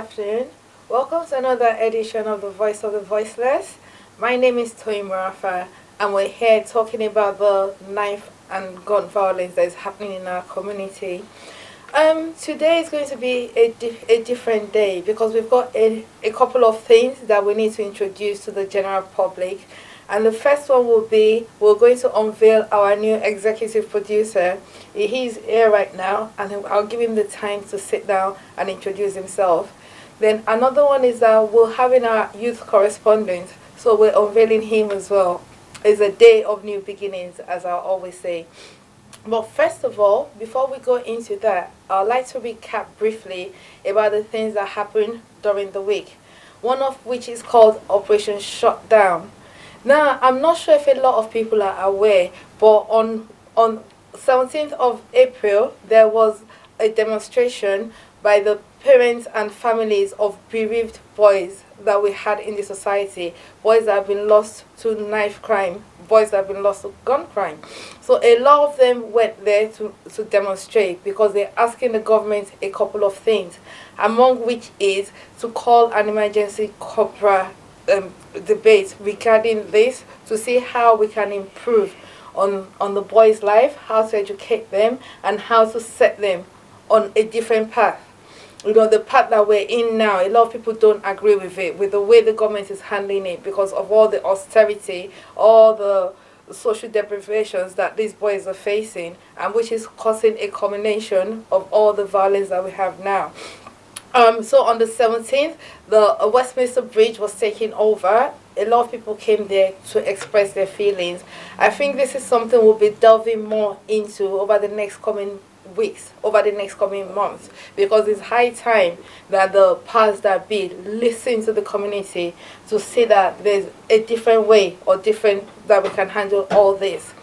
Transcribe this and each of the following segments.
afternoon. Welcome to another edition of the Voice of the Voiceless. My name is Toyin Murafa, and we're here talking about the knife and gun violence that is happening in our community. Today is going to be a different day because we've got a couple of things that we need to introduce to the general public. And the first one will be, we're going to unveil our new executive producer. He's here right now, and I'll give him the time to sit down and introduce himself. Then another one is that we're having our youth correspondent, so we're unveiling him as well. It's a day of new beginnings, as I always say. But first of all, before we go into that, I'd like to recap briefly about the things that happened during the week. One of which is called Operation Shutdown. Now, I'm not sure if a lot of people are aware, but on 17th of April, there was a demonstration by the parents and families of bereaved boys that we had in the society, boys that have been lost to knife crime, boys that have been lost to gun crime. So a lot of them went there to demonstrate because they're asking the government a couple of things, among which is to call an emergency corporate debate regarding this to see how we can improve on the boys' life, how to educate them, and how to set them on a different path. You know, the path that we're in now, a lot of people don't agree with it, with the way the government is handling it because of all the austerity, all the social deprivations that these boys are facing, and which is causing a combination of all the violence that we have now. So on the 17th, the Westminster Bridge was taken over. A lot of people came there to express their feelings. I think this is something we'll be delving more into over the next coming weeks, over the next coming months, because it's high time that the powers that be listen to the community to see that there's a different way or different that we can handle all this.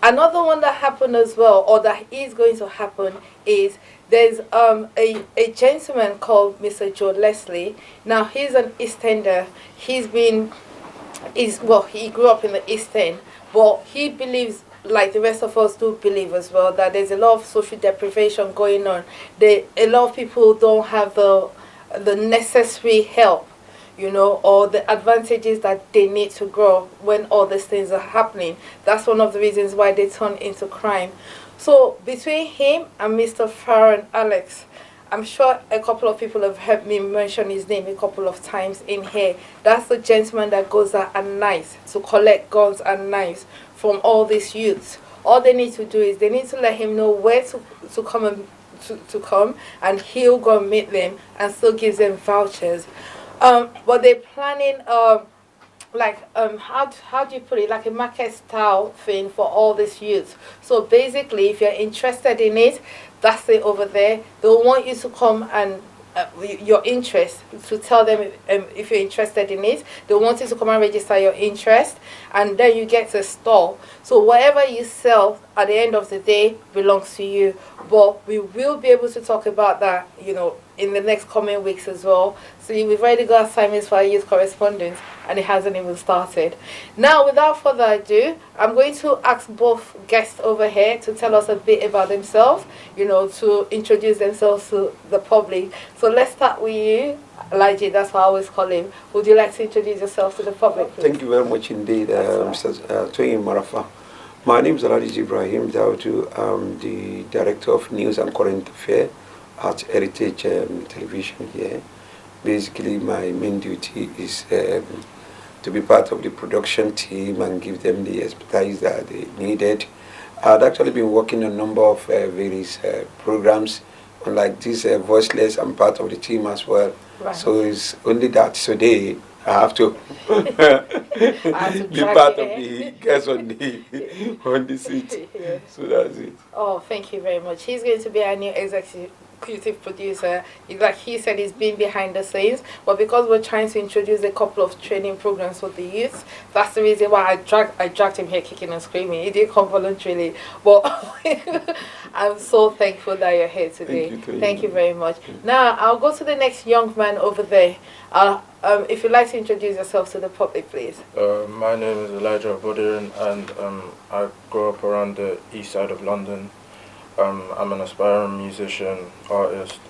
Another one that happened as well, or that is going to happen, is there's a gentleman called Mr. Joe Leslie. Now he's an East Ender. He grew up in the East End, but he believes, like the rest of us do believe as well, that there's a lot of social deprivation going on. A lot of people don't have the necessary help, you know, or the advantages that they need to grow when all these things are happening. That's one of the reasons why they turn into crime. So between him and Mr. Farron Alex, I'm sure a couple of people have heard me mention his name a couple of times in here. That's the gentleman that goes out at night to collect guns and knives from all these youths. All they need to do is they need to let him know where to come, and he'll go and meet them and still gives them vouchers. But they're planning how do you put it, like a market style thing for all these youths. So basically, if you're interested in it, that's it over there. They'll want you to come and your interest, to tell them if you're interested in it. They want you to come and register your interest, and then you get a stall. So whatever you sell at the end of the day belongs to you. But we will be able to talk about that, you know, in the next coming weeks as well. So we've already got assignments for our youth correspondents, and it hasn't even started. Now, without further ado, I'm going to ask both guests over here to tell us a bit about themselves, you know, to introduce themselves to the public. So let's start with you, Oladeji, that's what I always call him. Would you like to introduce yourself to the public, please? Thank you very much indeed, Mr. Toyin Murafa. My name is Oladeji Ibrahim Dawodu. I'm the Director of News and Current Affairs at Heritage Television here. Basically, my main duty is to be part of the production team and give them the expertise that they needed. I'd actually been working on a number of various programs. Unlike this Voiceless, I'm part of the team as well. Right. So it's only that today I have to be part of the guests on the seat. Yeah. So that's it. Oh, thank you very much. He's going to be our new executive producer. Like he said, he's been behind the scenes, but because we're trying to introduce a couple of training programs for the youth, that's the reason why I dragged him here kicking and screaming. He didn't come voluntarily, but I'm so thankful that you're here today. Thank you very much. Now I'll go to the next young man over there. If you'd like to introduce yourself to the public, please. My name is Abodunrin, and I grew up around the east side of London. I'm an aspiring musician, artist,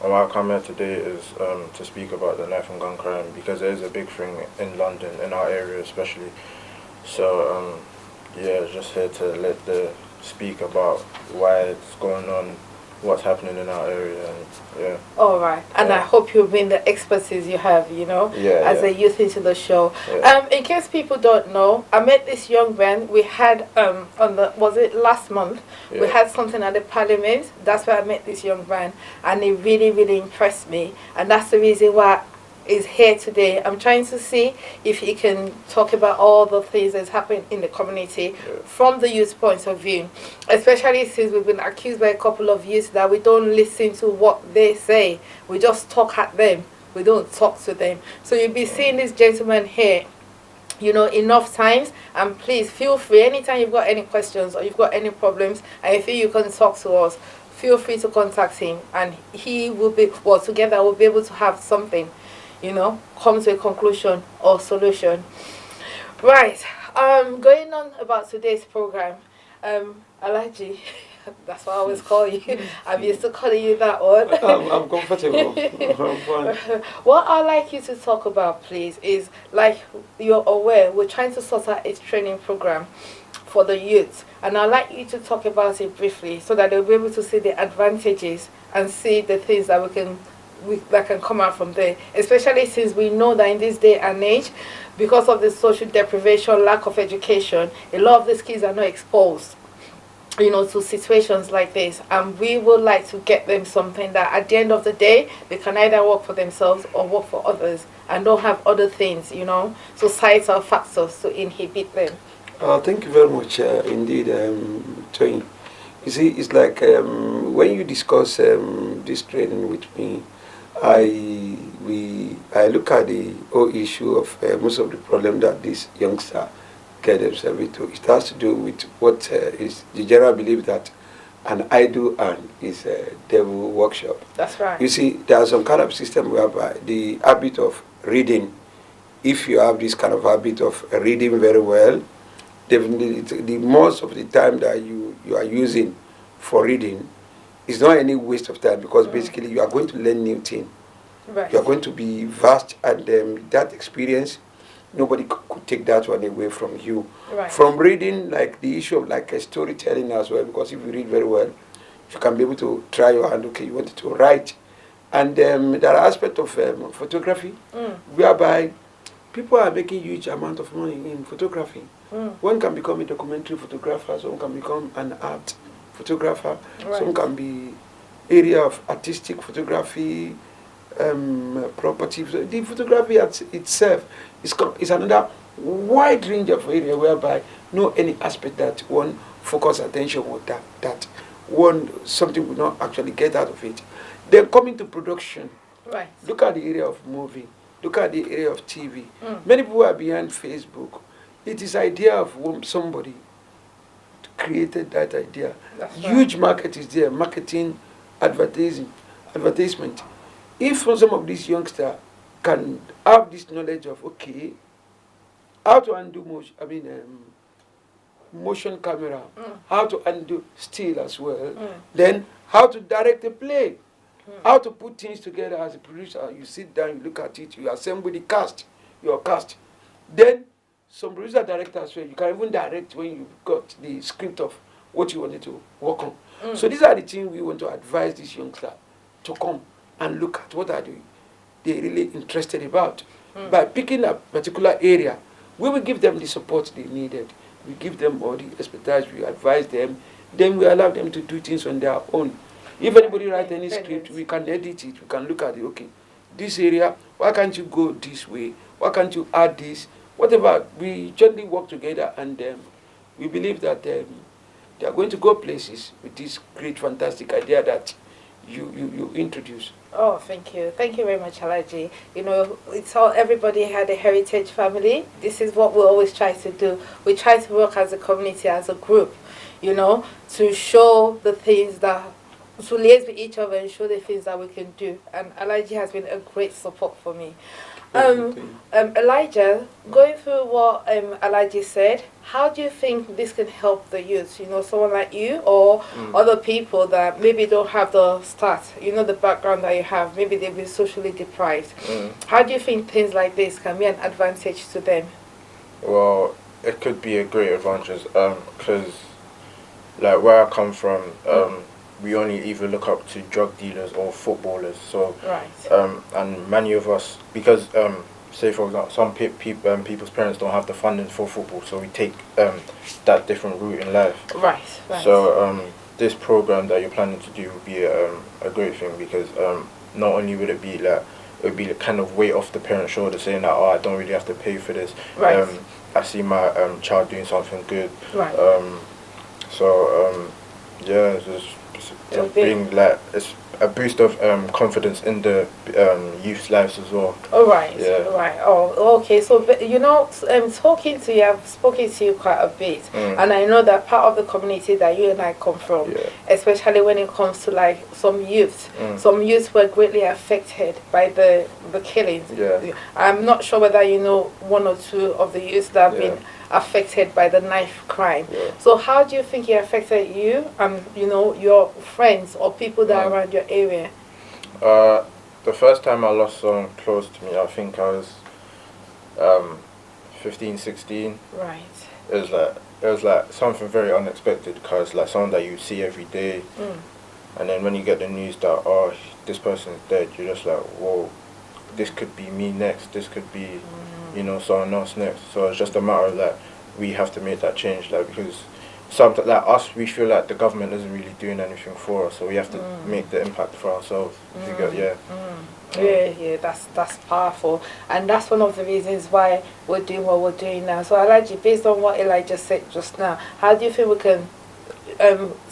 why I come here today is to speak about the knife and gun crime, because there is a big thing in London, in our area especially. So yeah, just here to speak about why it's going on, what's happening in our area, and yeah. All right, and Yeah. I hope you bring the expertise you have, as a youth into the show. Yeah. In case people don't know, I met this young man. We had was it last month? We had something at the Parliament. That's where I met this young man, and he really, really impressed me, and that's the reason why is here today. I'm trying to see if he can talk about all the things that's happening in the community from the youth point of view, especially since we've been accused by a couple of youths that we don't listen to what they say. We just talk at them. We don't talk to them. So you'll be seeing this gentleman here, enough times, and please feel free anytime you've got any questions or you've got any problems and you feel you can talk to us, feel free to contact him, and he will be, together we'll be able to have something come to a conclusion or solution. Right, going on about today's program, Alaji, that's what I always call you. I'm used to calling you that one. I'm comfortable. I'm fine. What I'd like you to talk about, please, is, like you're aware, we're trying to sort out a training program for the youth, and I'd like you to talk about it briefly so that they'll be able to see the advantages and see the things that that can come out from there, especially since we know that in this day and age, because of the social deprivation, lack of education, a lot of these kids are not exposed to situations like this, and we would like to get them something that at the end of the day they can either work for themselves or work for others and don't have other things, societal factors to inhibit them. Thank you very much indeed, Tony. You see, it's like when you discuss this training with me, I look at the whole issue of most of the problem that this youngster get themselves into. It has to do with what is the general belief that an idle hand is a devil workshop. That's right. You see, there are some kind of system whereby the habit of reading, if you have this kind of habit of reading very well, definitely the most of the time that you are using for reading is not any waste of time, because basically you are going to learn new things. Right. You are going to be vast, and that experience, nobody could take that one away from you. Right. From reading, like the issue of like storytelling as well, because if you read very well, you can be able to try your hand. Okay, you wanted to write, and there are aspects of photography whereby people are making huge amount of money in photography. One can become a documentary photographer, some can become an art photographer, some can be area of artistic photography, property. The photography itself is another wide range of area whereby no any aspect that one focus attention on that one something will not actually get out of it. Then coming to production, Right. look at the area of movie, look at the area of TV. Many people are behind Facebook. It is idea of somebody created that idea. That's Huge market is there, marketing, advertisement. If some of these youngsters can have this knowledge of, okay, how to undo motion camera, how to undo still as well, then how to direct a play, how to put things together as a producer. You sit down, you look at it, you assemble the cast, your cast. Then some producer director as well, you can even direct when you've got the script of what you wanted to work on. So these are the things we want to advise these youngsters to come and look at what are they really interested about. By picking a particular area, we will give them the support they needed. We give them all the expertise, we advise them, then we allow them to do things on their own. If anybody writes any script, we can edit it, we can look at it, okay, this area, why can't you go this way? Why can't you add this? Whatever, we gently work together, and we believe that they are going to go places with this great, fantastic idea that you introduce. Oh, thank you. Thank you very much, Alaji. It's all, everybody had a heritage family. This is what we always try to do. We try to work as a community, as a group, to show the things that, to liaise with each other and show the things that we can do. And Alaji has been a great support for me. Elijah, going through what Elijah said, how do you think this can help the youth? You know, someone like you or other people that maybe don't have the start, you know, the background that you have, maybe they've been socially deprived. How do you think things like this can be an advantage to them? Well, it could be a great advantage because, like, where I come from, we only either look up to drug dealers or footballers. So, and many of us, because say for example, some people's parents don't have the funding for football, so we take that different route in life. Right. So this program that you're planning to do would be a great thing because not only would it be like it would be the kind of weight off the parent's shoulder saying that, oh, I don't really have to pay for this. Right. I see my child doing something good. Right. Yeah, just being like it's a boost of confidence in the youth's lives as well. All right. Yeah. Right. Oh, okay. So you know, talking to you, I've spoken to you quite a bit, and I know that part of the community that you and I come from, especially when it comes to like some youths were greatly affected by the killings. Yeah. I'm not sure whether you know one or two of the youths that have been affected by the knife crime. So how do you think it affected you and you know your friends or people that are around your area? The first time I lost someone close to me, I think I was 15, 16. Right. It was like something very unexpected because like someone that you see every day, and then when you get the news that oh this person's dead, you're just like whoa, this could be me next. This could be you know someone else next. So it's just a matter of that we have to make that change, like because something like us, we feel like the government isn't really doing anything for us, so we have to make the impact for ourselves. Yeah, that's powerful, and that's one of the reasons why we're doing what we're doing now. So Elijah, based on what Elijah said just now, how do you think we can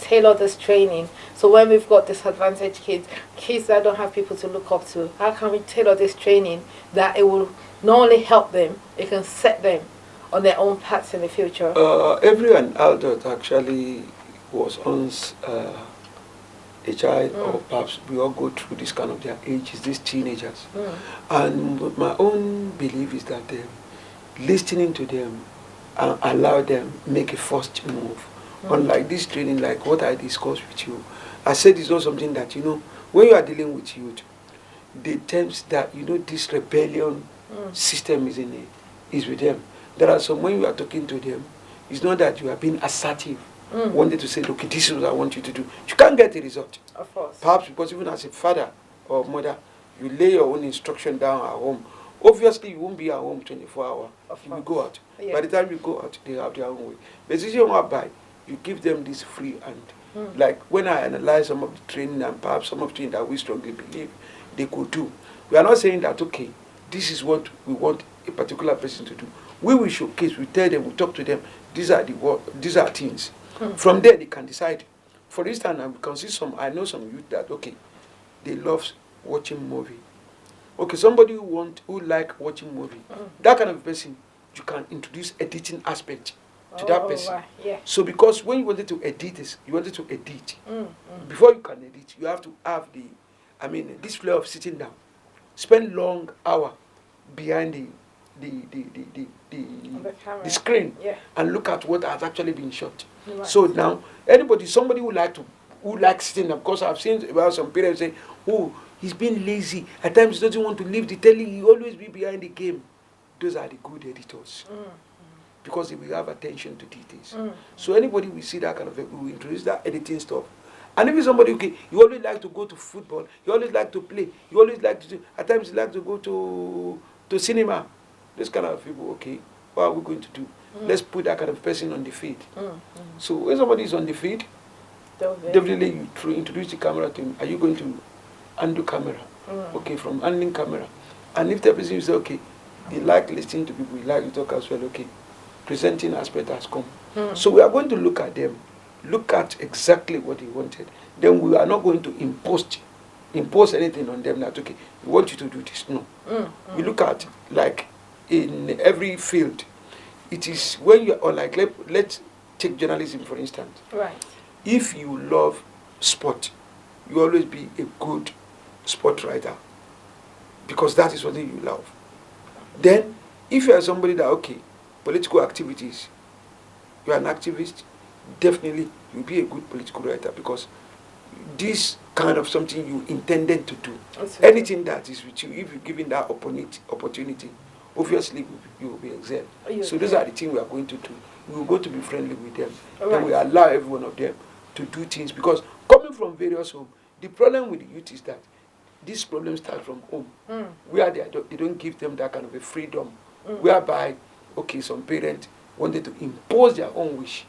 tailor this training? So when we've got disadvantaged kids that don't have people to look up to, how can we tailor this training that it will not only help them, it can set them on their own paths in the future? Every adult actually was once a child, or perhaps we all go through this kind of their ages, these teenagers. And my own belief is that listening to them and allow them make a first move. Unlike this training, like what I discussed with you, I said it's not something that, you know, when you are dealing with youth, the terms that, you know, this rebellion system is with them. There are some, when you are talking to them, it's not that you are being assertive, wanting to say, okay, this is what I want you to do. You can't get the result. Of course. Perhaps because even as a father or mother, you lay your own instruction down at home. Obviously, you won't be at home 24 hours. You will go out. Yeah. By the time you go out, they have their own way. But since you want to buy, you give them this free hand. Like when I analyze some of the training and perhaps some of the things that we strongly believe they could do, we are not saying that, okay, this is what we want a particular person to do. We will showcase, we tell them, we talk to them, these are things. From there, they can decide. For instance, I know some youth that, okay, they love watching movie. Okay, somebody who like watching movie, that kind of person, you can introduce editing aspect to that person. Right. Yeah. So because when you wanted to edit this, before you can edit, you have to have this flow of sitting down, spend long hour behind the screen, and look at what has actually been shot. Right. So now somebody who likes sitting down, because I've seen about some parents say, oh, he's been lazy, at times he doesn't want to leave the telly, he always be behind the game. Those are the good editors. Because they will have attention to details. So anybody we see that kind of we will introduce that editing stuff. And if somebody, okay, you always like to go to football, you always like to play, you always like to do, at times you like to go to cinema. This kind of people, okay, what are we going to do? Let's put that kind of person on the feed. So when somebody is on the feed, definitely you introduce the camera to him. Are you going to undo camera? Okay, from handling camera. And if the person is okay, they like listening to people, they like to talk as well, okay, presenting aspect has come. So we are going to look at them, look at exactly what they wanted. Then we are not going to impose anything on them that, okay, we want you to do this. No. We look at, like, in every field, it is when you are, like, let's take journalism for instance. Right. If you love sport, you always be a good sport writer, because that is what you love. Then, if you are somebody that, okay, political activities, you are an activist, definitely you'll be a good political writer, because this kind of something you intended to do. Anything that is with you, if you're given that opportunity, obviously you will be excelled. So those are the things we are going to do. We will go to be friendly with them. Right. Then we allow every one of them to do things, because coming from various homes, the problem with the youth is that this problem starts from home, where they don't give them that kind of a freedom, whereby, okay, some parents wanted to impose their own wish.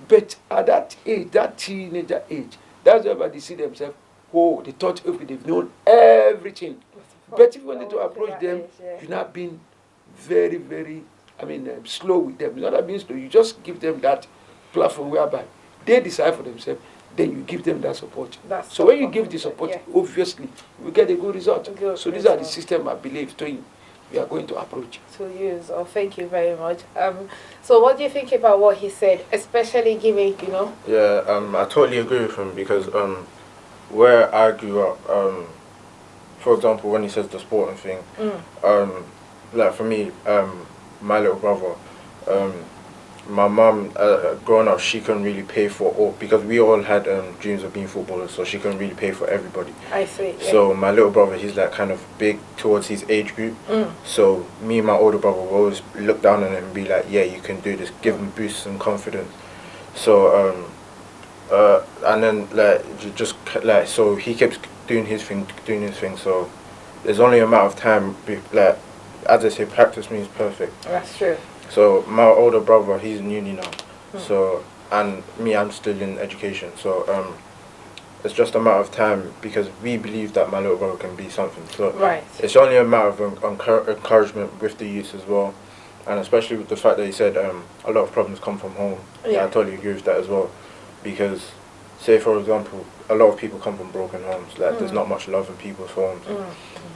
But at that age, that teenager age, that's where they see themselves, oh, they thought, okay, they've known everything. But if you wanted to approach them, you're not being very, very, slow with them. You're not being slow. You just give them that platform whereby they decide for themselves, then you give them that support. So when you give the support, obviously, you get a good result. So these are the system, I believe, we are going to approach. To use. Oh, thank you very much. So what do you think about what he said, especially giving, Yeah, I totally agree with him, because where I grew up, for example, when he says the sporting thing, like for me, my little brother, my mum, growing up, she couldn't really pay for all, because we all had dreams of being footballers, so she couldn't really pay for everybody. I see. Yeah. So my little brother, he's like kind of big towards his age group. So me and my older brother will always look down on him and be like, yeah, you can do this, give him boosts and confidence. So and then so he keeps doing his thing. So there's only a matter of time. Like, as I say, practice means perfect. That's true. So my older brother, he's in uni now. So, and me, I'm still in education. So it's just a matter of time, because we believe that my little brother can be something. So it's only a matter of encouragement with the youth as well, and especially with the fact that he said a lot of problems come from home. Yeah, I totally agree with that as well, because say for example, a lot of people come from broken homes. Like there's not much love in people's homes.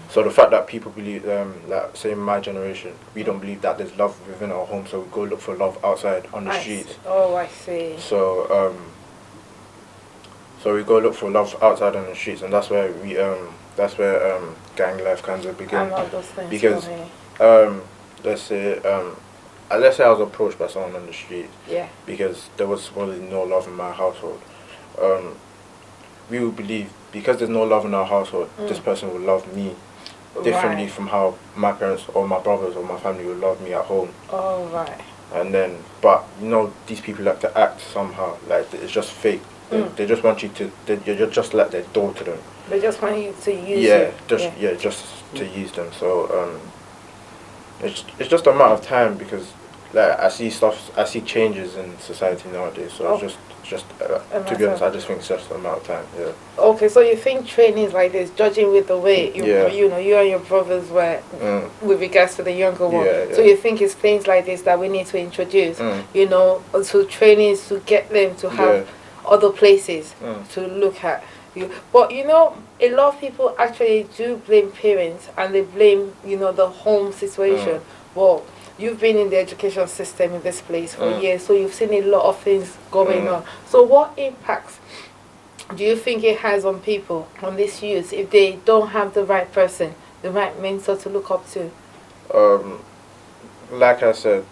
So the fact that people believe, like say in my generation, we don't believe that there's love within our home, so we go look for love outside on the streets. Oh, I see. So so we go look for love outside on the streets, and that's where gang life kind of begins. Because let's say I was approached by someone on the street. Yeah. Because there was supposedly no love in my household. We would believe, because there's no love in our household, this person will love me differently from how my parents or my brothers or my family would love me at home. Oh, right. And then, but these people like to act somehow, like it's just fake. They just want you to, you're just like their door to them. They just want you to use them. Just to use them. So it's just a matter of time, because like I see changes in society nowadays. So it's just to be honest, I just think it's just a matter of time. Yeah. Okay, so you think trainings like this, judging with the way you and your brothers were with regards to the younger one, so you think it's things like this that we need to introduce, to trainings to get them to have other places to look at. But a lot of people actually do blame parents, and they blame the home situation. Well, you've been in the education system in this place for years, so you've seen a lot of things going on. So what impacts do you think it has on people, on these youth, if they don't have the right person, the right mentor to look up to? Like I said,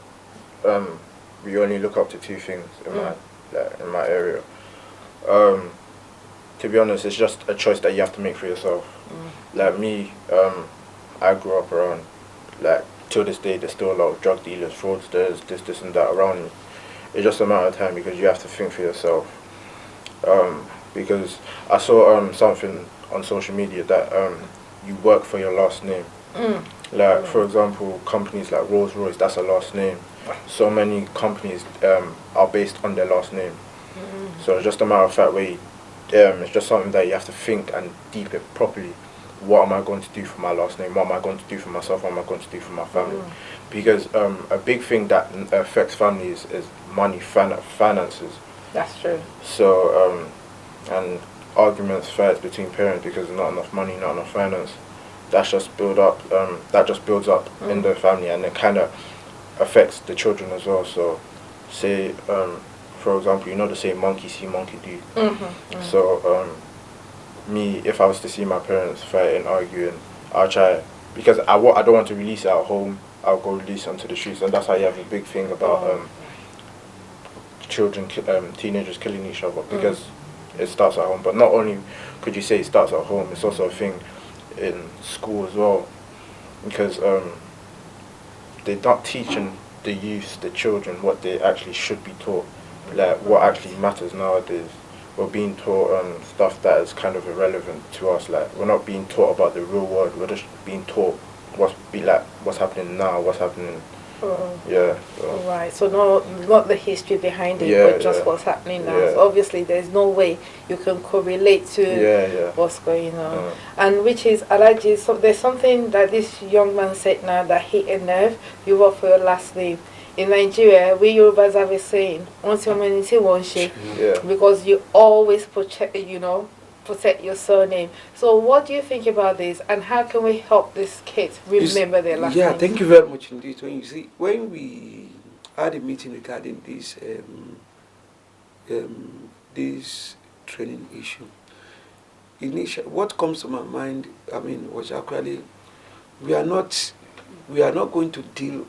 we only look up to two things in my area. To be honest, it's just a choice that you have to make for yourself. Like me, I grew up around, like, till this day, there's still a lot of drug dealers, fraudsters, this and that around me. It's just a matter of time, because you have to think for yourself. Because I saw something on social media that you work for your last name. Like, for example, companies like Rolls-Royce, that's a last name. So many companies are based on their last name. So it's just a matter of fact where it's just something that you have to think and deep it properly. What am I going to do for my last name? What am I going to do for myself? What am I going to do for my family? Because a big thing that affects families is money, finances. That's true. So, and arguments, fights between parents because there's not enough money, not enough finance. That just builds up in the family, and it kind of affects the children as well. So, say, for example, they say monkey see, monkey do. So, me, if I was to see my parents fighting, arguing, I'll try, because I don't want to release it at home. I'll go release onto the streets, and that's how you have a big thing about children, teenagers killing each other, because it starts at home. But not only could you say it starts at home, it's also a thing in school as well, because they're not teaching the youth, the children, what they actually should be taught, like what actually matters nowadays. We're being taught stuff that is kind of irrelevant to us. Like, we're not being taught about the real world. We're just being taught what's happening now, what's happening. Yeah. So. Right. So not the history behind it, but just what's happening now. Yeah. So obviously, there's no way you can correlate to what's going on. And which is, Alaji, so there's something that this young man said now that hit a nerve. You work for your last name. In Nigeria, we Yorubas have a saying, once your community won't because you always protect your surname. So what do you think about this, and how can we help these kids remember their last name? Thank you very much indeed. When we had a meeting regarding this this training issue, what comes to my mind, was actually we are not going to deal.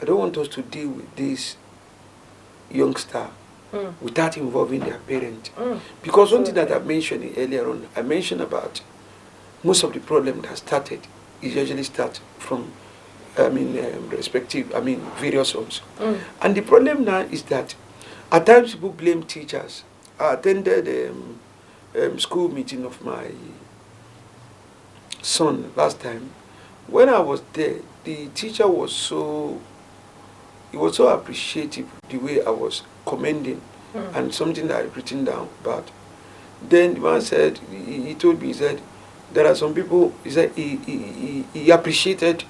I don't want us to deal with this youngster without involving their parent. Because one thing that I mentioned earlier on, I mentioned about most of the problem that started, it usually starts from, various homes. And the problem now is that at times people blame teachers. I attended school meeting of my son last time. When I was there, the teacher was so appreciative the way I was commending and something that I've written down about. Then the man said, he told me, he said, there are some people, he said, he appreciated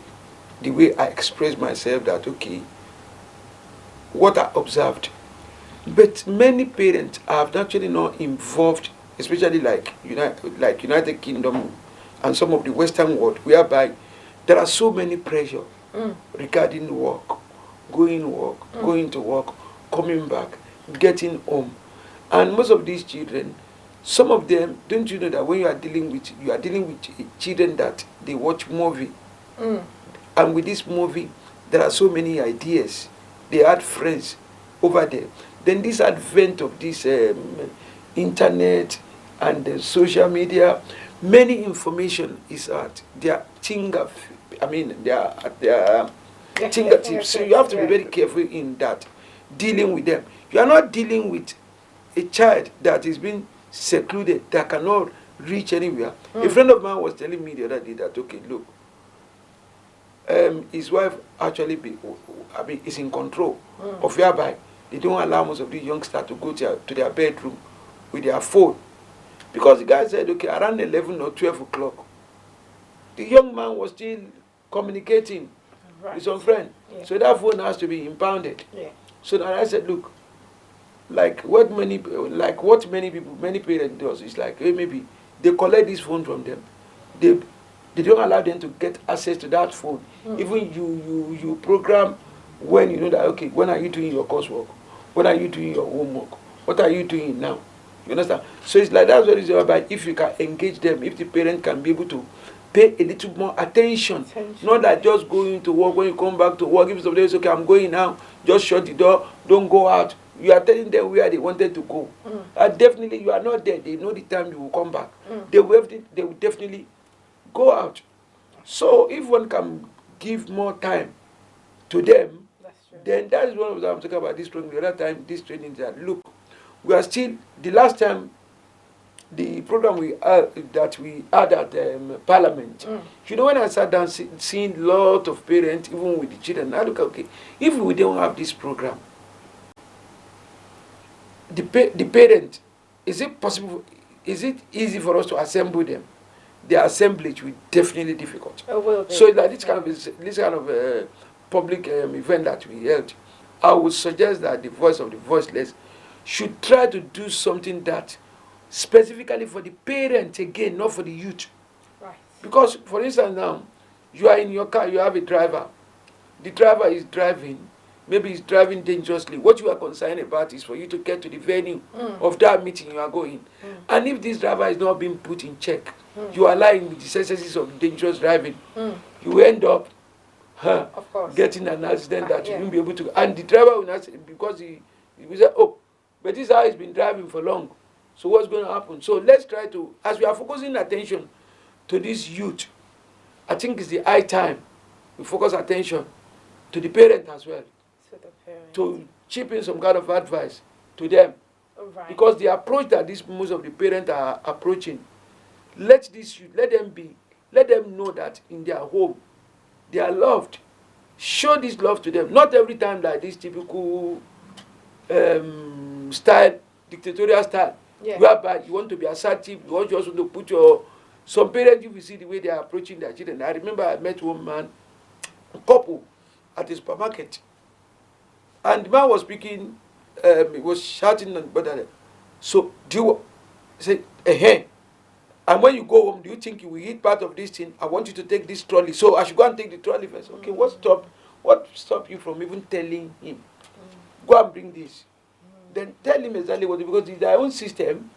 the way I expressed myself, that, okay, what I observed. But many parents are actually not involved, especially like United Kingdom and some of the Western world, whereby there are so many pressure regarding work. Going to work, coming back, getting home. And most of these children, some of them, don't you know that when you are dealing with children that they watch movie, and with this movie, there are so many ideas. They had friends over there. Then this advent of this internet and the social media, many information is at their fingertips. So you have to be very careful in that, dealing with them. You are not dealing with a child that is being secluded, that cannot reach anywhere. A friend of mine was telling me the other day that, okay, look, his wife actually is in control of whereby they don't allow most of these youngsters to go to their bedroom with their phone. Because the guy said, okay, around 11 or 12 o'clock, the young man was still communicating with some friend. So that phone has to be impounded. So then I said, look, what many parents do is like, hey, maybe they collect this phone from them. They don't allow them to get access to that phone. Even you program when you know that, okay, when are you doing your coursework? When are you doing your homework? What are you doing now? You understand? So it's like that's what it's about. If you can engage them, if the parent can be able to pay a little more attention. Not that just going to work, when you come back to work, if somebody says, okay, I'm going now, just shut the door, don't go out. You are telling them where they wanted to go. And definitely you are not there. They know the time you will come back. They will definitely go out. So if one can give more time to them, then that is one of the I'm talking about this program. The other time, this training that, look, we are still, the last time, the program that we had at Parliament, you know, when I sat down seeing a lot of parents, even with the children, I look, okay, if we don't have this program, the parent, is it possible, is it easy for us to assemble them? The assemblage will definitely difficult. So like this kind of public event that we held, I would suggest that the voice of the voiceless should try to do something that specifically for the parent, again, not for the youth. Right. Because, for instance, now, you are in your car, you have a driver. The driver is driving, maybe he's driving dangerously. What you are concerned about is for you to get to the venue of that meeting you are going. And if this driver is not being put in check, you are lying with the necessities of dangerous driving. You end up Of course. getting an accident that you won't be able to. And the driver will not say, because he will say, oh, but this guy has been driving for long. So what's going to happen? So let's try to, as we are focusing attention to this youth, I think it's the high time we focus attention to the parent as well. To the parent. To chip in some kind of advice to them. Right. Because the approach that most of the parents are approaching, let them know that in their home they are loved. Show this love to them. Not every time like this typical style, dictatorial style, whereby you want to be assertive, you want also to put your. Some parents, you will see the way they are approaching their children. I remember I met one man, a couple, at a supermarket, and the man was speaking. He was shouting and bothering. So do you say, and when you go home, do you think you will eat part of this thing? I want you to take this trolley. So I should go and take the trolley first. Okay, what stop you from even telling him? Go and bring this. Then tell him exactly what, because it's their own system.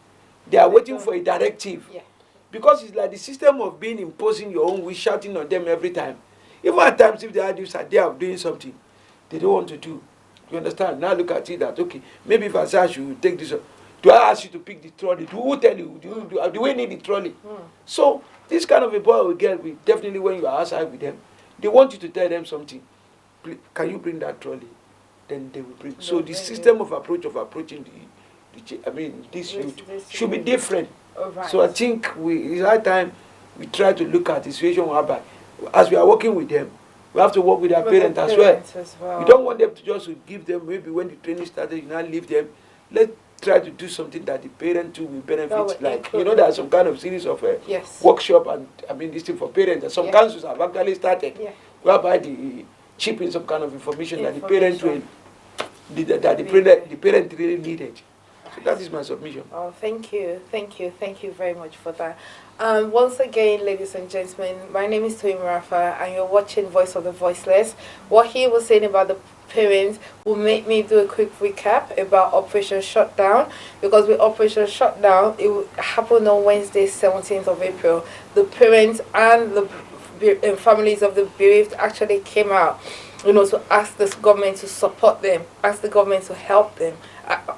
They are waiting for a directive. Yeah. Because it's like the system of being imposing your own wish, shouting on them every time. Even at times, if they are idea of doing something they don't want to do. You understand? Now look at it that, okay, maybe if I say I should take this, do I ask you to pick the trolley? Who tell you? Do we need the trolley? So this kind of a boy we get with, definitely when you are outside with them, they want you to tell them something. Can you bring that trolley? Then they will bring. So the system of approaching this youth should be different. Right. So I think it's high time we try to look at the situation whereby, as we are working with them, we have to work with their parents as well. We don't want them to just give them, maybe when the training started, you now leave them. Let's try to do something that the parent too will benefit. Like, there's some kind of series of workshop and this thing for parents. And some councils have actually started, whereby the chipping some kind of information that the parent will, the parent really needed. So that is my submission. Oh, thank you very much for that. Once again, ladies and gentlemen, my name is Toyin Rafa, and you're watching Voice of the Voiceless. What he was saying about the parents will make me do a quick recap about Operation Shutdown, because with Operation Shutdown, it happened on Wednesday, 17th of April. The parents and the families of the bereaved actually came out, to ask this government to support them, ask the government to help them.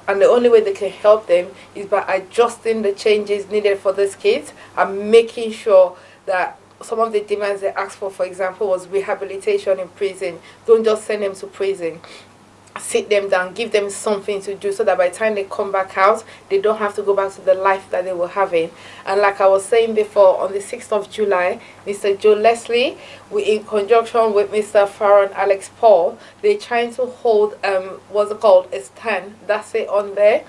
And the only way they can help them is by adjusting the changes needed for these kids and making sure that some of the demands they asked for example, was rehabilitation in prison. Don't just send them to prison. Sit them down, give them something to do so that by the time they come back out, they don't have to go back to the life that they were having. And like I was saying before, on the 6th of July, Mr. Joe Leslie, in conjunction with Mr. Farron Alex Paul, they're trying to hold, a stand, that's it, on there,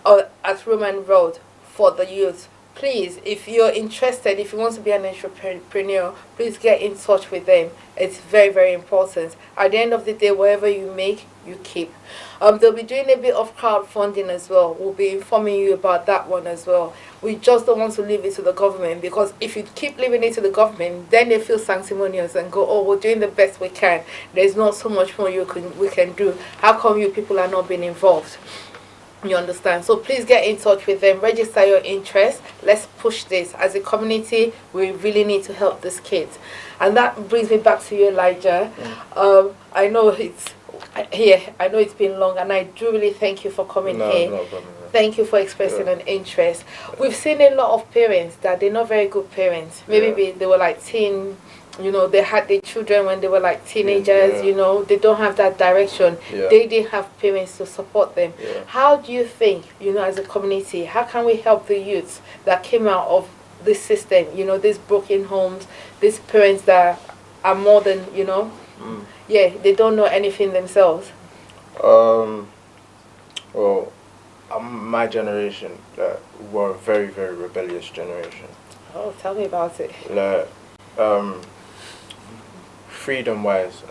at Roman Road for the youth. Please, if you're interested, if you want to be an entrepreneur, please get in touch with them. It's very, very important. At the end of the day, whatever you make, you keep. They'll be doing a bit of crowdfunding as well. We'll be informing you about that one as well. We just don't want to leave it to the government, because if you keep leaving it to the government, then they feel sanctimonious and go, oh, we're doing the best we can. There's not so much more we can do. How come you people are not being involved? You understand? So please get in touch with them, register your interest. Let's push this. As a community, we really need to help these kids. And that brings me back to you, Elijah. I know it's been long, and I do really thank you for coming here. No problem. Thank you for expressing an interest. We've seen a lot of parents that they're not very good parents. Maybe they were like they had their children when they were like teenagers, they don't have that direction. They didn't have parents to support them. How do you think, as a community, how can we help the youths that came out of this system, these broken homes, these parents that are more than, they don't know anything themselves? Well, my generation, were a very, very rebellious generation. Oh, tell me about it. Freedom-wise,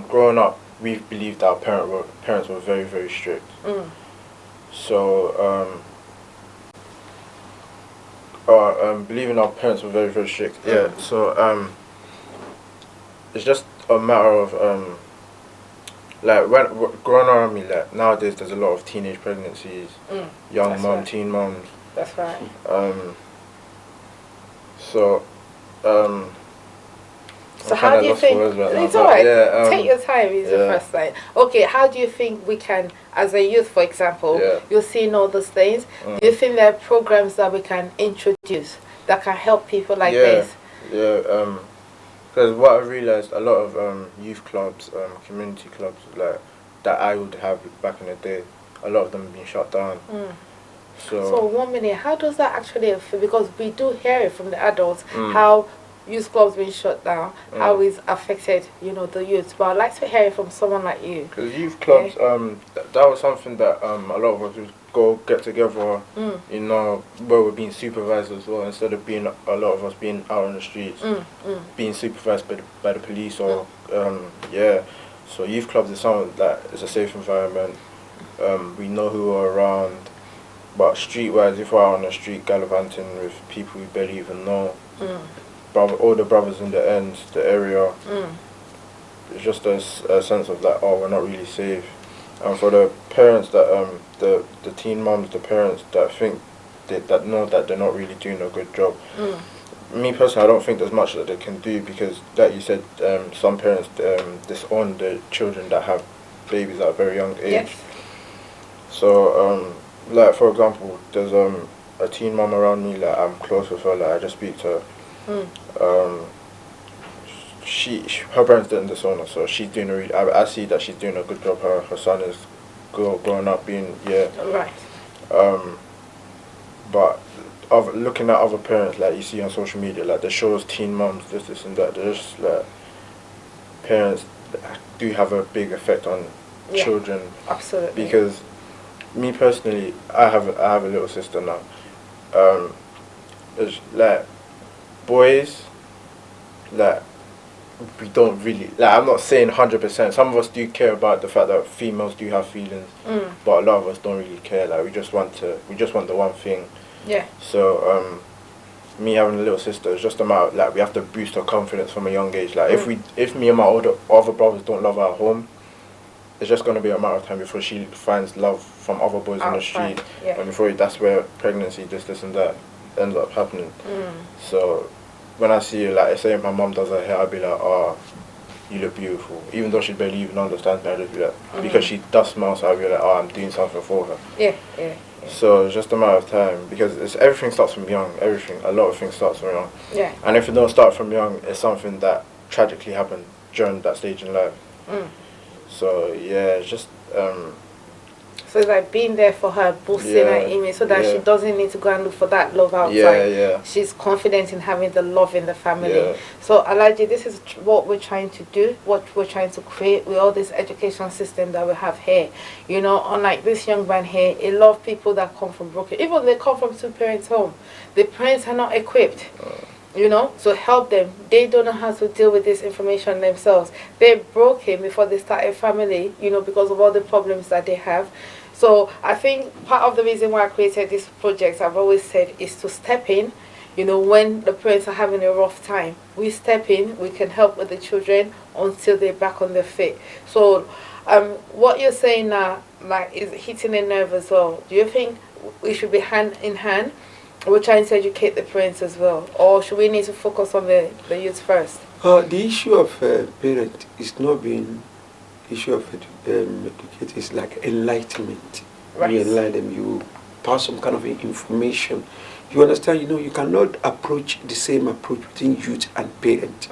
growing up, we believed our parents were very, very strict. So, believing our parents were very, very strict. So, it's just a matter of when growing around me, nowadays there's a lot of teenage pregnancies, teen moms. That's right. So, So how do you think? It's alright. Yeah, take your time. It's the first time. Okay, how do you think we can, as a youth, for example, you're seeing all those things? Do you think there are programs that we can introduce that can help people like this? Yeah. Because what I realized, a lot of youth clubs, community clubs, like that I would have back in the day, a lot of them have been shut down. So 1 minute, how does that actually affect? Because we do hear it from the adults how youth clubs being shut down, how it's affected, the youth. But I'd like to hear it from someone like you. Because youth clubs, that was something that a lot of us would go get together, where we're being supervised as well, instead of being a lot of us being out on the streets, being supervised by the police or So youth clubs is something that is a safe environment. We know who are around. But streetwise, if we're out on the street gallivanting with people we barely even know, all the brothers in the ends, the area, it's just a sense of like, oh, we're not really safe. And for the parents that, the teen moms, the parents that think, that know that they're not really doing a good job, me personally, I don't think there's much that they can do because, like you said, some parents disown the children that have babies at a very young age. Yes. So, like for example, there's a teen mom around me, like I'm close with her, like I just speak to her. Her parents didn't disown her, so she's doing I see that she's doing a good job. Her son is growing up being right. But looking at other parents, like you see on social media, like they show us teen moms, this and that. There's just like parents that do have a big effect on children. Absolutely. Because me personally, I have a little sister now. It's like boys, like we don't really, like I'm not saying 100%. Some of us do care about the fact that females do have feelings, but a lot of us don't really care. Like we just want the one thing. Yeah. So me having a little sister is just a matter of, like we have to boost her confidence from a young age. Like if me and my other brothers don't love her at home, it's just going to be a matter of time before she finds love from other boys on the street, and before that's where pregnancy, this and that ends up happening. So when I see, like, say my mom does her hair, I'll be like, oh, you look beautiful. Even though she barely even understands me, I just be like, because she does smile, so I'll be like, oh, I'm doing something for her. Yeah. So it's just a matter of time, because everything starts from young. A lot of things starts from young. Yeah. And if it don't start from young, it's something that tragically happened during that stage in life. So yeah, it's just so it's like being there for her, boosting her image, so that she doesn't need to go and look for that love outside. She's confident in having the love in the family. So Oladeji, this is what we're trying to do, what we're trying to create with all this education system that we have here. Unlike this young man here, a lot of people that come from broken, even they come from 2 parents home, the parents are not equipped. So help them. They don't know how to deal with this information themselves. They're broken before they start a family, because of all the problems that they have. So I think part of the reason why I created this project, I've always said, is to step in. When the parents are having a rough time, we step in, we can help with the children until they're back on their feet. So what you're saying now, like, is hitting a nerve as well. Do you think we should be hand in hand? We're trying to educate the parents as well, or should we need to focus on the youth first? The issue of parent is not being issue of educate, is like enlightenment. Right. You enlighten them, you pass some kind of information. You understand? You cannot approach the same approach between youth and parent.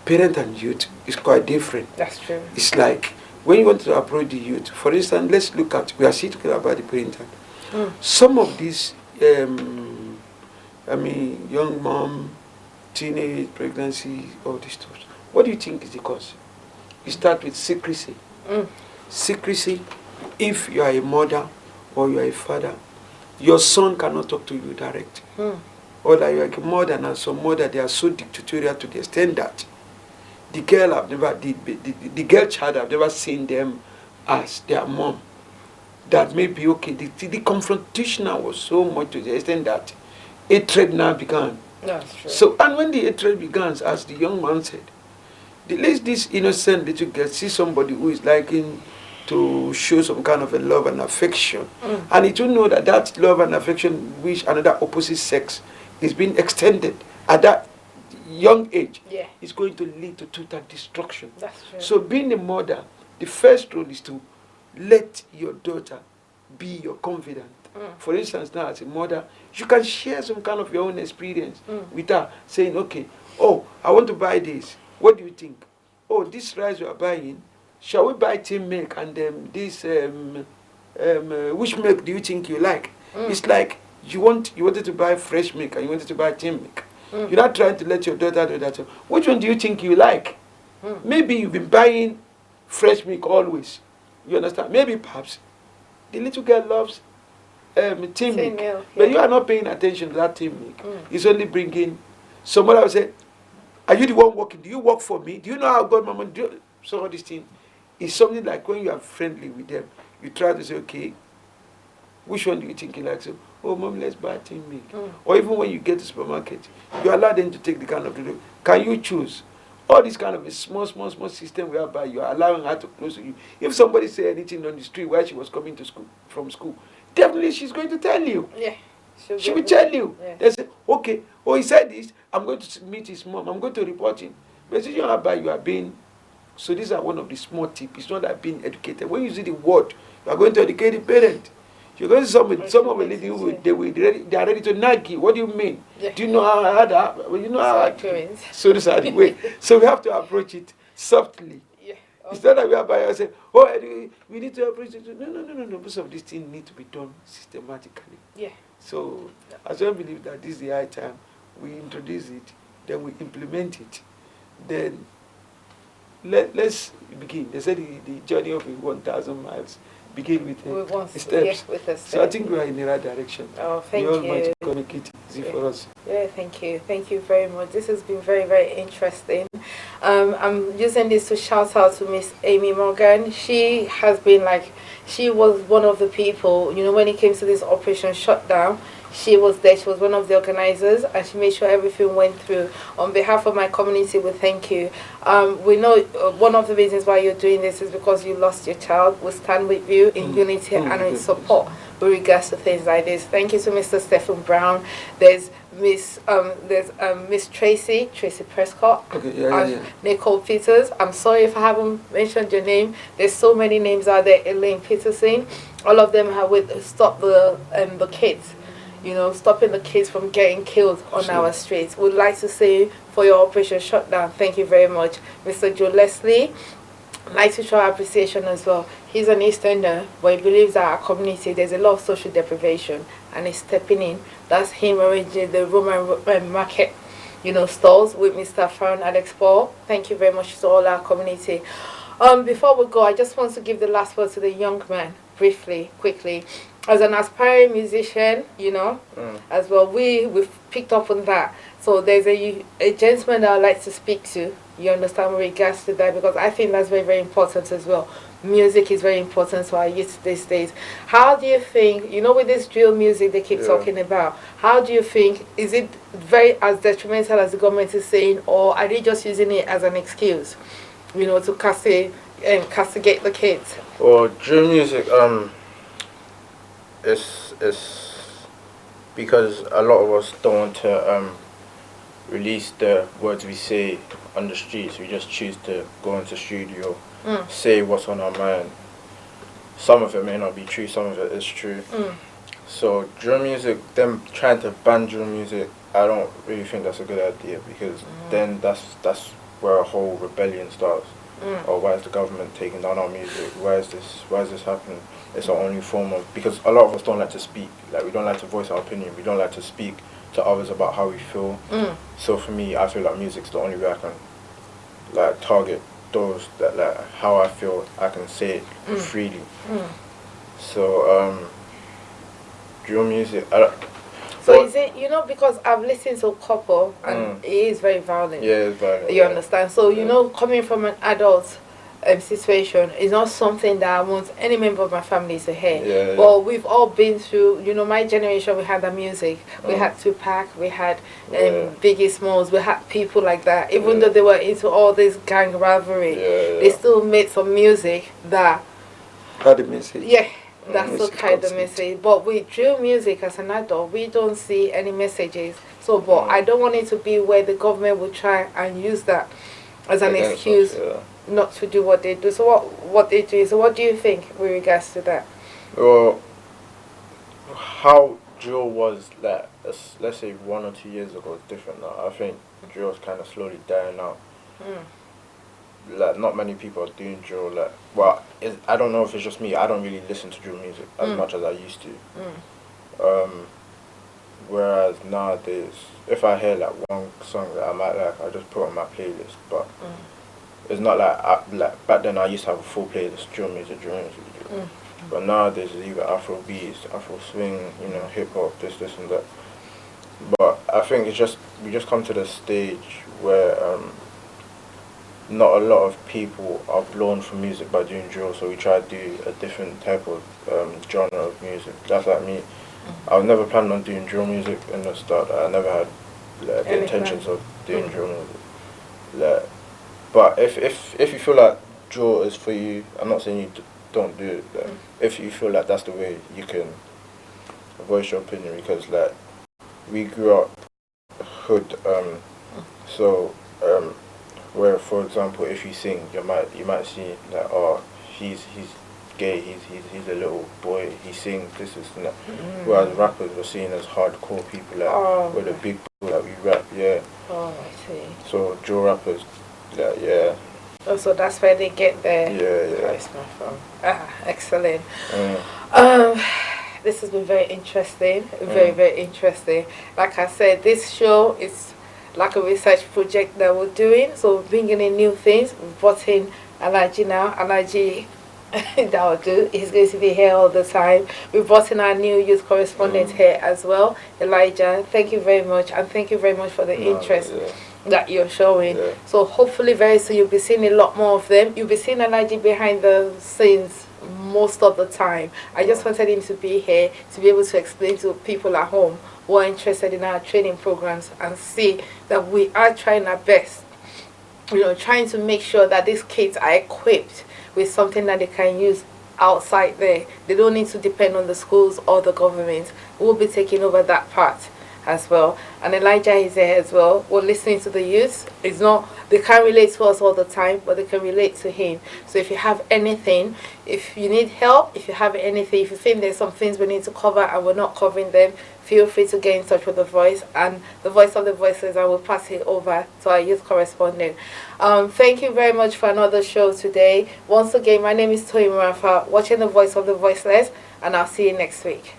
Parent and youth is quite different. That's true. It's like when you want to approach the youth, for instance, let's look at, we are speaking about the parent. Some of these young mom, teenage, pregnancy, all this stuff. What do you think is the cause? You start with secrecy. Secrecy, if you are a mother or you are a father, your son cannot talk to you direct. Or that you are a mother, and some mother, they are so dictatorial to the extent that the girl child have never seen them as their mom. That may be okay. The confrontation was so much to the extent that hatred now began. That's true. So, and when the hatred begins, as the young man said, this innocent little girl sees somebody who is liking to show some kind of a love and affection, and it will know that love and affection, which another opposite sex is being extended, at that young age, Yeah. is going to lead to total destruction. That's true. So being a mother, the first rule is to let your daughter be your confidant. For instance, now as a mother, you can share some kind of your own experience with her, saying, okay, oh, I want to buy this. What do you think? Oh, this rice we are buying, shall we buy team milk and this which milk do you think you like? It's like you wanted to buy fresh milk and you wanted to buy team milk. You're not trying to let your daughter do that. So which one do you think you like? Maybe you've been buying fresh milk always. You understand? Maybe perhaps the little girl loves team milk, milk, but yeah. you are not paying attention to that team milk. It's only bringing. Somebody will say, "Are you the one working? Do you work for me? Do you know how God, Mama?" So all these things is something like when you are friendly with them, you try to say, "Okay, which one do you think you like?" So, "Oh, Mom, let's buy team milk." Or even when you get to the supermarket, you allow them to take the kind of food. Can you choose? All this kind of a small system whereby you are allowing her to close to you. If somebody say anything on the street while she was coming to school from school, definitely she's going to tell you. Yeah. She will tell you. Yeah. They say, okay, oh, he said this, I'm going to meet his mom, I'm going to report him. But since you are being, so these are one of the small tips. It's not like being educated. When you see the word, you are going to educate the parent. You're going to some of the lady who they are ready to nag you. What do you mean? Yeah. Do you know how that? Well, you know how. So these are the way. So we have to approach it softly. Yeah. It's not that we are by ourselves. Oh, we need to approach it. No. Most of these things need to be done systematically. Yeah. So as I believe that this is the high time we introduce it, then we implement it, then let's begin. They said the journey of 1,000 miles begin with steps. Yes, with a step. So I think we are in the right direction. Oh, thank the you. Almighty God make it easy for us. Yeah, thank you. Thank you very much. This has been very, very interesting. I'm using this to shout out to Miss Amy Morgan. She has been she was one of the people, when it came to this operation shutdown. She was there. She was one of the organizers, and she made sure everything went through. On behalf of my community, we thank you. We know one of the reasons why you're doing this is because you lost your child. We stand with you in unity and in support with regards to things like this. Thank you to Mr. Stephen Brown. There's Miss Tracy Prescott, Nicole Peters. I'm sorry if I haven't mentioned your name. There's so many names out there. Elaine Peterson. All of them have stop the kids. Stopping the kids from getting killed on our streets. We'd like to say for your operation shutdown, thank you very much. Mr. Joe Leslie, I'd like to show our appreciation as well. He's an Easterner, but he believes that our community, there's a lot of social deprivation, and he's stepping in. That's him arranging the Roman market, stalls with Mr. Farron Alex Paul. Thank you very much to all our community. Before we go, I just want to give the last word to the young man, briefly, quickly. As an aspiring musician, as well, we've picked up on that. So there's a gentleman that I'd like to speak to, you understand, with regards to that, because I think that's very, very important as well. Music is very important to our youth these days. How do you think, with this drill music they keep talking about, how do you think, is it very as detrimental as the government is saying, or are they just using it as an excuse, to castigate the kids? Well, drill music, it's because a lot of us don't want to release the words we say on the streets. We just choose to go into studio, say what's on our mind. Some of it may not be true, some of it is true. So drill music, them trying to ban drill music, I don't really think that's a good idea, because then that's where a whole rebellion starts. Or why is the government taking down our music? Why is this happening? It's our only form of, because a lot of us don't like to speak. We don't like to voice our opinion. We don't like to speak to others about how we feel. So for me, I feel like music's the only way I can target those that how I feel. I can say it freely. So drill music. So is it, because I've listened to a couple and it is very violent. Yeah, it's violent. You understand? So, coming from an adult situation is not something that I want any member of my family to hear. Yeah, but we've all been through, my generation, we had the music. We had Tupac, we had Biggie Smalls, we had people like that. Even though they were into all this gang rivalry, they still made some music that had a message. Yeah. That's the kind of message. But with drill music as an adult, we don't see any messages. So, but I don't want it to be where the government will try and use that as an excuse not to do what they do. So what they do. So what do you think with regards to that? Well, how drill was like, let's say 1 or 2 years ago is different now. I think drill is kind of slowly dying out. Like, not many people are doing drill. Like, well, I don't know if it's just me. I don't really listen to drill music as much as I used to. Whereas nowadays, if I hear like one song that I might like, I just put it on my playlist. But it's not like back then I used to have a full playlist, drill music. But nowadays it's either Afro beats, Afro swing, you know, hip hop, this and that. But I think we just come to the stage where not a lot of people are blown from music by doing drill, so we try to do a different type of genre of music. That's like me. I was never planning on doing drill music in the start. I never had the intentions of doing drill music. Like, but if you feel like drill is for you, I'm not saying you don't do it. Like, if you feel like that's the way you can voice your opinion, because like we grew up hood, where for example if you sing, you might see like, oh, he's gay, he's a little boy, he sings this and that. Whereas rappers were seen as hardcore people, like with a big boy, like we rap, I see. So drill rappers, Oh, so that's where they get their charisma from. Excellent. This has been very interesting, very interesting. Like I said, this show is like a research project that we're doing, so bringing in new things. We've brought in Oladeji Dawodu. He's going to be here all the time. We brought in our new youth correspondent here as well, Elijah. Thank you very much, and thank you very much for the interest that you're showing. So hopefully very soon you'll be seeing a lot more of them. You'll be seeing Oladeji behind the scenes most of the time. I just wanted him to be here to be able to explain to people at home who are interested in our training programs and see that we are trying our best, you know, trying to make sure that these kids are equipped with something that they can use outside there. They don't need to depend on the schools or the government. We'll be taking over that part as well. And Elijah is there as well. We're listening to the youth. It's not, they can't relate to us all the time, but they can relate to him. So if you have anything, if you need help, if you have anything, if you think there's some things we need to cover and we're not covering them, feel free to get in touch with The Voice and The Voice of the Voiceless, and we'll pass it over to our youth correspondent. Thank you very much for another show today. Once again, my name is Toyi Murafa, watching The Voice of the Voiceless, and I'll see you next week.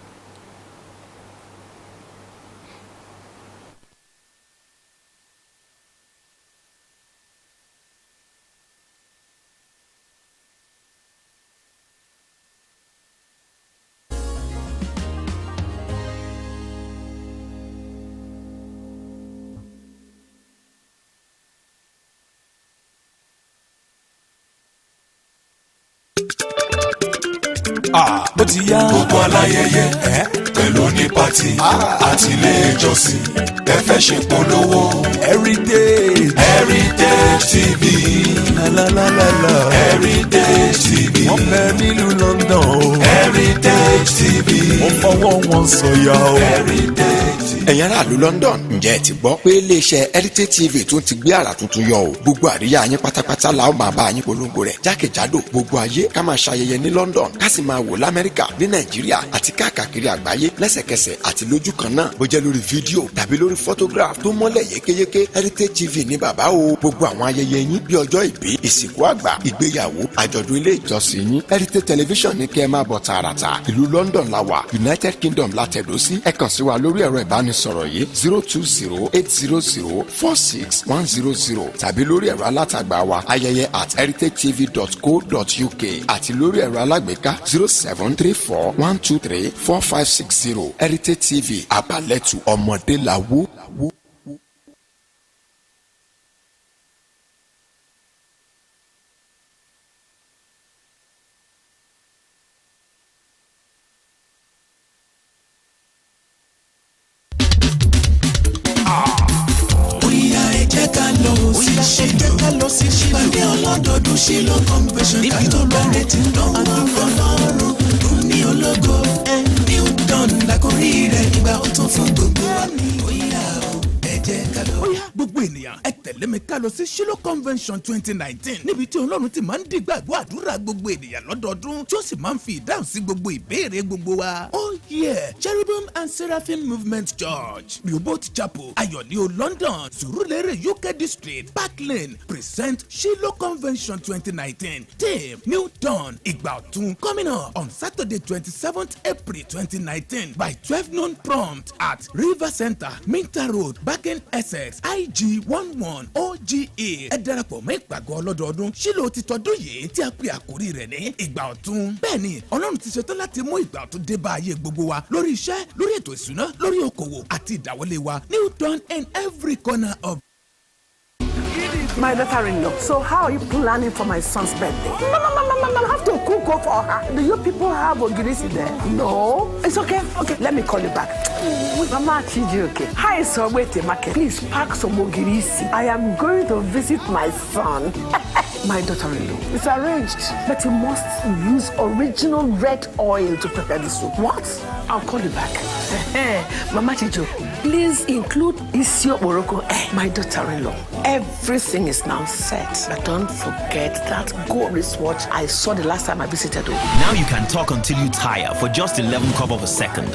Ó ti yá gbogbo aláyẹyẹ pẹ̀lú ní pàtì àti ilé ìjọsìn ẹ fẹ́ ṣe polówó. Heritage TV Heritage TV wọ́n bẹ nílùú London o. Heritage TV wọ́n fọwọ́ wọn sọ̀yà o. Heritage TV. ẹ̀yin aráàlú London ǹjẹ́ ẹ ti gbọ́ pé iléeṣẹ́ Heritage TV tún ti gbé àrà tuntun yọ o. gbogbo àríyá yín pátápátá la ó máa bá yín polongo rẹ̀ jákèjádò gbogbo ayé ká máa ṣayẹyẹ ní London ká sì máa wò l'Amẹ́ríkà ní Nàìjíríà àti káàkiri àgbáyé lẹ́sẹ̀kẹsẹ̀ àti lójú kan náà bó jẹ́ lórí fídíò tàbí lórí photograph tó mọ́lẹ̀ yékéyéké. Heritage TV ní bàbá o. gbogbo àwọn ayẹyẹ yín bí ọjọ́ ìbí ìsìnkú àgbà ìgbéyàwó àjọ̀dún ilé ìjọsìn yín Heritage Television ní kí ẹ máa bọ̀ tààràtà. ìlú London la wà, United Kingdom la tẹ̀dó sí. ẹ kàn sí wa lórí ẹ̀rọ ìbánisọ̀rọ̀ yìí 020-800-46100 tàbí lórí ẹ̀rọ alátagbà wa ayẹyẹ@heritagetv.co.uk àti lórí ẹ̀rọ alágbèéká 0734-123-4560. Heritage TV abalẹ̀tù ọmọdé la wó. Ṣílò convention níbi tó lọ́rẹ̀ tí ń dánwò ọlọ́run ní ológo New Dawn lákòrí rẹ̀ ìgbà ọ̀tun fún gbogbo wa bóyá o ẹ jẹ́ ká lọ. Bóyá gbogbo ènìyàn ẹ tẹ̀lé mi ká lọ sí Shiloh Convention 2019 níbi tí Ọlọ́run ti máa ń dìgbàgbọ́ àdúrà gbogbo ènìyàn lọ́dọọdún tí ó sì máa ń fi ìdáhùn sí gbogbo ìbéèrè gbogbo wa. Oh yeah, Cherubim and Seraphim Movement Church, Rehoboth Chapel, Ayọ̀lẹ̀ London, Surulere UK District, Park Lane present Shiloh Convention 2019. Theme New Dawn, Ìgbà Ọ̀tun, coming up on Saturday 27th April 2019 by 12 noon prompt at River Center, Minta Road, Backen, Essex, IG11 OGA. Ẹ darapọ̀ mọ́ ìpàgọ́ ọlọ́dọọdún Shiloh ti tọdún yìí tí a pè àkórí rẹ̀ ní Ìgbà Ọ̀tun. Bẹ́ẹ̀ni, Ọlọ́run ti ṣetán láti mú ìgbà ọ̀tun dé bá ayé gbogbo wa lórí iṣẹ́, lórí ètò ìṣúná, lórí okòwò àti ìdáwọlé wa. New Dawn in every corner of. My daughter-in-law, so how are you planning for my son's birthday? No, I have to cook up for her. Do you people have ogirisi there? No? It's okay. Okay, let me call you back. Mama Chiji, okay. Hi, so wait a market. Please pack some ogirisi. I am going to visit my son. My daughter-in-law, it's arranged. But you must use original red oil to prepare the soup. What? I'll call you back. Mama Chijo, please include Isio Morocco. My daughter-in-law, everything is now set. But don't forget that gold wristwatch I saw the last time I visited you. Now you can talk until you tire for just 11 kobo a second.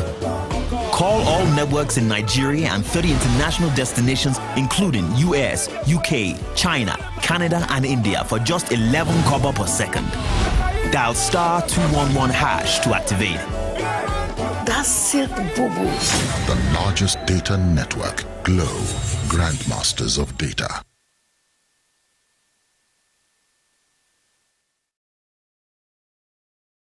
Call all networks in Nigeria and 30 international destinations, including US, UK, China, Canada, and India for just 11 kobo per second. Dial *211# to activate. That's it, boo-boo. The largest data network, Glow, Grandmasters of Data.